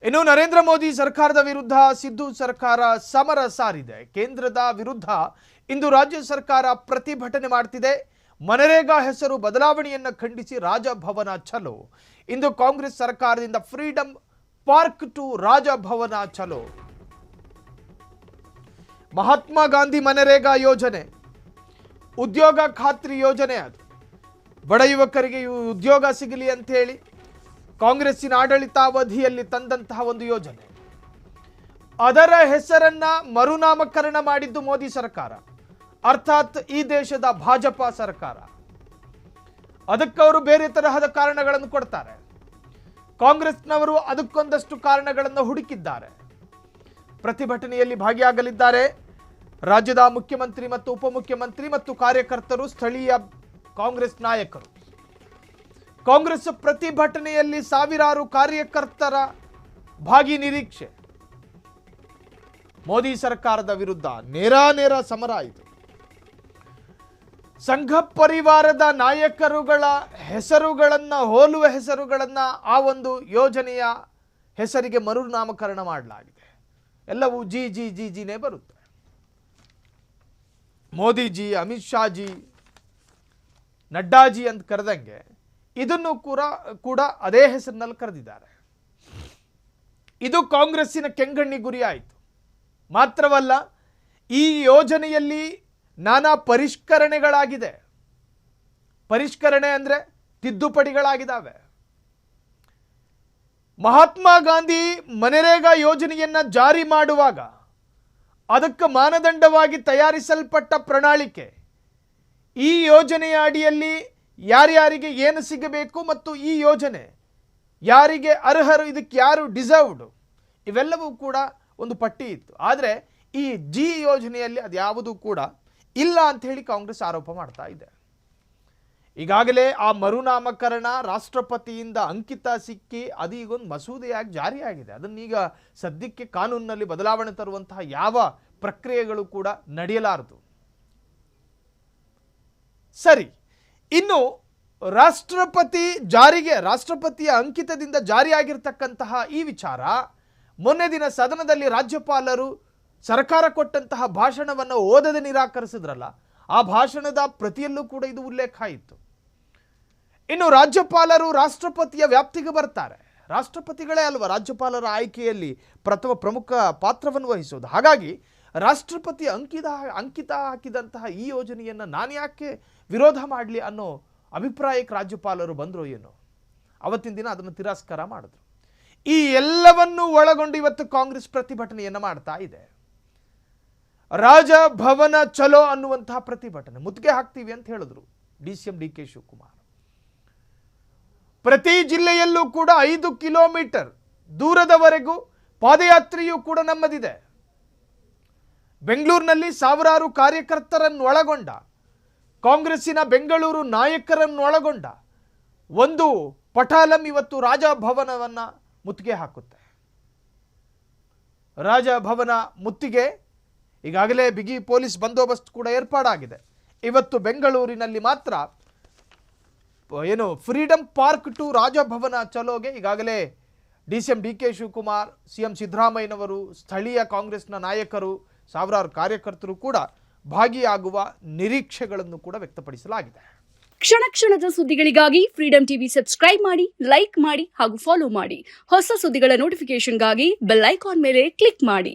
ಇನ್ನು ನರೇಂದ್ರ ಮೋದಿ ಸರ್ಕಾರದ ವಿರುದ್ಧ ಸಿದ್ದು ಸರ್ಕಾರ ಸಮರ ಸಾರಿದೆ. ಕೇಂದ್ರದ ವಿರುದ್ಧ ಇಂದು ರಾಜ್ಯ ಸರ್ಕಾರ ಪ್ರತಿಭಟನೆ ಮಾಡುತ್ತಿದೆ. ಮನರೇಗಾ ಹೆಸರು ಬದಲಾವಣೆಯನ್ನು ಖಂಡಿಸಿ ರಾಜಭವನ ಚಲೋ. ಇಂದು ಕಾಂಗ್ರೆಸ್ ಸರ್ಕಾರದಿಂದ ಫ್ರೀಡಂ ಪಾರ್ಕ್ ಟು ರಾಜಭವನ ಚಲೋ. ಮಹಾತ್ಮ ಗಾಂಧಿ ಮನರೇಗಾ ಯೋಜನೆ ಉದ್ಯೋಗ ಖಾತ್ರಿ ಯೋಜನೆ, ಅದು ಬಡ ಯುವಕರಿಗೆ ಉದ್ಯೋಗ ಸಿಗಲಿ ಅಂತ ಹೇಳಿ ಕಾಂಗ್ರೆಸ್ಸಿನ ಆಡಳಿತಾವಧಿಯಲ್ಲಿ ತಂದಂತಹ ಒಂದು ಯೋಜನೆ. ಅದರ ಹೆಸರನ್ನ ಮರುನಾಮಕರಣ ಮಾಡಿದ್ದು ಮೋದಿ ಸರ್ಕಾರ, ಅರ್ಥಾತ್ ಈ ದೇಶದ ಭಾಜಪ ಸರ್ಕಾರ. ಅದಕ್ಕವರು ಬೇರೆ ತರಹದ ಕಾರಣಗಳನ್ನು ಕೊಡ್ತಾರೆ. ಕಾಂಗ್ರೆಸ್ನವರು ಅದಕ್ಕೊಂದಷ್ಟು ಕಾರಣಗಳನ್ನು ಹುಡುಕಿದ್ದಾರೆ. ಪ್ರತಿಭಟನೆಯಲ್ಲಿ ಭಾಗಿಯಾಗಲಿದ್ದಾರೆ ರಾಜ್ಯದ ಮುಖ್ಯಮಂತ್ರಿ ಮತ್ತು ಉಪಮುಖ್ಯಮಂತ್ರಿ ಮತ್ತು ಕಾರ್ಯಕರ್ತರು, ಸ್ಥಳೀಯ ಕಾಂಗ್ರೆಸ್ ನಾಯಕರು. ಕಾಂಗ್ರೆಸ್ ಪ್ರತಿಭಟನೆಯಲ್ಲಿ ಸಾವಿರಾರು ಕಾರ್ಯಕರ್ತರ ಭಾಗಿ ನಿರೀಕ್ಷೆ. ಮೋದಿ ಸರ್ಕಾರದ ವಿರುದ್ಧ ನೇರ ಸಮರ ಇದು. ಸಂಘ ಪರಿವಾರದ ನಾಯಕರುಗಳ ಹೆಸರುಗಳನ್ನ ಹೋಲುವ ಹೆಸರುಗಳನ್ನ ಆ ಒಂದು ಯೋಜನೆಯ ಹೆಸರಿಗೆ ಮರುನಾಮಕರಣ ಮಾಡಲಾಗಿದೆ. ಎಲ್ಲವೂ ಜಿನೇ ಬರುತ್ತೆ. ಮೋದಿಜಿ, ಅಮಿತ್ ಶಾಜಿ, ನಡ್ಡಾಜಿ ಅಂತ ಕರೆದಂಗೆ ಇದನ್ನು ಕೂಡ ಅದೇ ಹೆಸರಿನಲ್ಲಿ ಕರೆದಿದ್ದಾರೆ. ಇದು ಕಾಂಗ್ರೆಸ್ಸಿನ ಕೆಂಗಣ್ಣಿ ಗುರಿ ಆಯಿತು. ಮಾತ್ರವಲ್ಲ, ಈ ಯೋಜನೆಯಲ್ಲಿ ನಾನಾ ಪರಿಷ್ಕರಣೆಗಳಾಗಿದೆ. ಪರಿಷ್ಕರಣೆ ಅಂದರೆ ತಿದ್ದುಪಡಿಗಳಾಗಿದ್ದಾವೆ. ಮಹಾತ್ಮ ಗಾಂಧಿ ಮನರೇಗಾ ಯೋಜನೆಯನ್ನ ಜಾರಿ ಮಾಡುವಾಗ ಅದಕ್ಕೆ ಮಾನದಂಡವಾಗಿ ತಯಾರಿಸಲ್ಪಟ್ಟ ಪ್ರಣಾಳಿಕೆ, ಈ ಯೋಜನೆಯ ಅಡಿಯಲ್ಲಿ ಯಾರ್ಯಾರಿಗೆ ಏನು ಸಿಗಬೇಕು ಮತ್ತು ಈ ಯೋಜನೆ ಯಾರಿಗೆ ಅರ್ಹರು, ಇದಕ್ಕೆ ಯಾರು ಡಿಸರ್ವ್ಡ್, ಇವೆಲ್ಲವೂ ಕೂಡ ಒಂದು ಪಟ್ಟಿ ಇತ್ತು. ಆದರೆ ಈ ಯೋಜನೆಯಲ್ಲಿ ಅದ್ಯಾವುದೂ ಕೂಡ ಇಲ್ಲ ಅಂತ ಹೇಳಿ ಕಾಂಗ್ರೆಸ್ ಆರೋಪ ಮಾಡ್ತಾ ಇದೆ. ಈಗಾಗಲೇ ಆ ಮರುನಾಮಕರಣ ರಾಷ್ಟ್ರಪತಿಯಿಂದ ಅಂಕಿತ ಸಿಕ್ಕಿ ಅದೀಗೊಂದು ಮಸೂದೆಯಾಗಿ ಜಾರಿಯಾಗಿದೆ. ಅದನ್ನೀಗ ಸದ್ಯಕ್ಕೆ ಕಾನೂನಿನಲ್ಲಿ ಬದಲಾವಣೆ ತರುವಂತಹ ಯಾವ ಪ್ರಕ್ರಿಯೆಗಳು ಕೂಡ ನಡೆಯಲಾರದು. ಸರಿ, ಇನ್ನು ರಾಷ್ಟ್ರಪತಿಯ ಅಂಕಿತದಿಂದ ಜಾರಿಯಾಗಿರ್ತಕ್ಕಂತಹ ಈ ವಿಚಾರ ಮೊನ್ನೆ ದಿನ ಸದನದಲ್ಲಿ ರಾಜ್ಯಪಾಲರು ಸರ್ಕಾರ ಕೊಟ್ಟಂತಹ ಭಾಷಣವನ್ನು ಓದದೆ ನಿರಾಕರಿಸಿದ್ರಲ್ಲ, ಆ ಭಾಷಣದ ಪ್ರತಿಯಲ್ಲೂ ಕೂಡ ಇದು ಉಲ್ಲೇಖ ಇತ್ತು. ಇನ್ನು ರಾಜ್ಯಪಾಲರು ರಾಷ್ಟ್ರಪತಿಯ ವ್ಯಾಪ್ತಿಗೆ ಬರ್ತಾರೆ. ರಾಷ್ಟ್ರಪತಿಗಳೇ ಅಲ್ವಾ ರಾಜ್ಯಪಾಲರ ಆಯ್ಕೆಯಲ್ಲಿ ಪ್ರಮುಖ ಪಾತ್ರವನ್ನು ವಹಿಸೋದು. ಹಾಗಾಗಿ ರಾಷ್ಟ್ರಪತಿ ಅಂಕಿತ ಹಾಕಿದಂತಹ ಈ ಯೋಜನೆಯನ್ನು ನಾನು ಯಾಕೆ ವಿರೋಧ ಮಾಡಲಿ ಅನ್ನೋ ಅಭಿಪ್ರಾಯಕ್ಕೆ ರಾಜ್ಯಪಾಲರು ಬಂದರು ಏನೋ. ಅವತ್ತಿನ ದಿನ ಅದನ್ನು ತಿರಸ್ಕಾರ ಮಾಡಿದ್ರು. ಈ ಎಲ್ಲವನ್ನೂ ಒಳಗೊಂಡು ಇವತ್ತು ಕಾಂಗ್ರೆಸ್ ಪ್ರತಿಭಟನೆಯನ್ನು ಮಾಡ್ತಾ ಇದೆ. ರಾಜಭವನ ಚಲೋ ಅನ್ನುವಂತಹ ಪ್ರತಿಭಟನೆ ಮುತ್ತಿಗೆ ಹಾಕ್ತೀವಿ ಅಂತ ಹೇಳಿದ್ರು ಡಿಸಿಎಂ ಡಿ ಕೆ ಶಿವಕುಮಾರ್. ಪ್ರತಿ ಜಿಲ್ಲೆಯಲ್ಲೂ ಕೂಡ 5 ಕಿಲೋಮೀಟರ್ ದೂರದವರೆಗೂ ಪಾದಯಾತ್ರೆಯೂ ಕೂಡ ನಮ್ಮದಿದೆ. ಬೆಂಗಳೂರಿನಲ್ಲಿ ಸಾವಿರಾರು ಕಾರ್ಯಕರ್ತರನ್ನು ಒಳಗೊಂಡ, ಕಾಂಗ್ರೆಸ್ಸಿನ ಬೆಂಗಳೂರು ನಾಯಕರನ್ನು ಒಳಗೊಂಡ ಒಂದು ಪಟಾಲಂ ಇವತ್ತು ರಾಜಭವನವನ್ನು ಮುತ್ತಿಗೆ ಹಾಕುತ್ತೆ. ರಾಜಭವನ ಮುತ್ತಿಗೆ ಈಗಾಗಲೇ ಬಿಗಿ ಪೊಲೀಸ್ ಬಂದೋಬಸ್ತ್ ಕೂಡ ಏರ್ಪಾಡಾಗಿದೆ. ಇವತ್ತು ಬೆಂಗಳೂರಿನಲ್ಲಿ ಮಾತ್ರ ಫ್ರೀಡಂ ಪಾರ್ಕ್ ಟು ರಾಜಭವನ ಚಲೋಗೆ ಈಗಾಗಲೇ DCM D K Shivakumar, CM ಸಿದ್ದರಾಮಯ್ಯನವರು, ಸ್ಥಳೀಯ ಕಾಂಗ್ರೆಸ್ನ ನಾಯಕರು, ಸಾವಿರಾರು ಕಾರ್ಯಕರ್ತರು ಕೂಡ ಭಾಗಿಯಾಗುವ ನಿರೀಕ್ಷೆಗಳನ್ನು ಕೂಡ ವ್ಯಕ್ತಪಡಿಸಲಾಗಿದೆ. ಕ್ಷಣ ಕ್ಷಣದ ಸುದ್ದಿಗಳಿಗಾಗಿ ಫ್ರೀಡಂ ಟಿವಿ ಸಬ್ಸ್ಕ್ರೈಬ್ ಮಾಡಿ, ಲೈಕ್ ಮಾಡಿ ಹಾಗೂ ಫಾಲೋ ಮಾಡಿ. ಹೊಸ ಸುದ್ದಿಗಳ ನೋಟಿಫಿಕೇಶನ್ಗಾಗಿ ಬೆಲ್ ಐಕಾನ್ ಮೇಲೆ ಕ್ಲಿಕ್ ಮಾಡಿ.